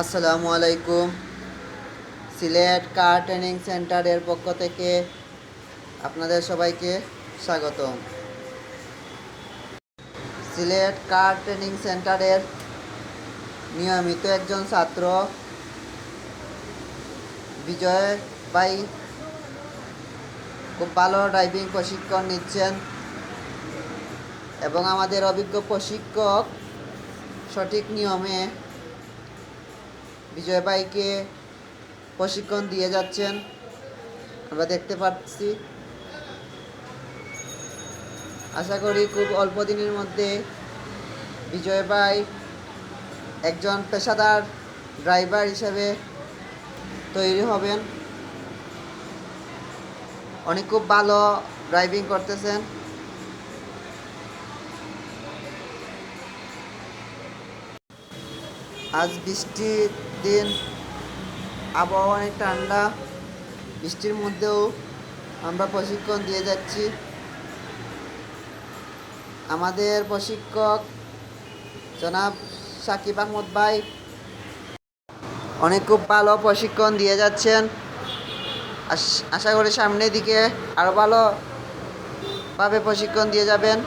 আসসালামু আলাইকুম। সিলেট কার ট্রেনিং সেন্টারের পক্ষ থেকে আপনাদের সবাইকে স্বাগতম। সিলেট কার ট্রেনিং সেন্টারের নিয়মিত একজন ছাত্র বিজয় ভাই খুব ভালো ড্রাইভিং প্রশিক্ষণ নিচ্ছেন এবং আমাদের অভিজ্ঞ প্রশিক্ষক সঠিক নিয়মে বিজয় ভাইকে প্রশিক্ষণ দিয়ে যাচ্ছেন, আমরা দেখতে পাচ্ছি। আশা করি খুব অল্প দিনের মধ্যে বিজয় ভাই একজন পেশাদার ড্রাইভার হিসেবে তৈরি হবেন। উনি খুব ভালো ড্রাইভিং করতেছেন। আজ বৃষ্টির দিন, আবহাওয়া অনেক ঠান্ডা, বৃষ্টির মধ্যেও আমরা প্রশিক্ষণ দিয়ে যাচ্ছি। আমাদের প্রশিক্ষক জনাব সাকিব আহমদ ভাই অনেক খুব ভালো প্রশিক্ষণ দিয়ে যাচ্ছেন। আশা করি সামনের দিকে আরও ভালোভাবে প্রশিক্ষণ দিয়ে যাবেন।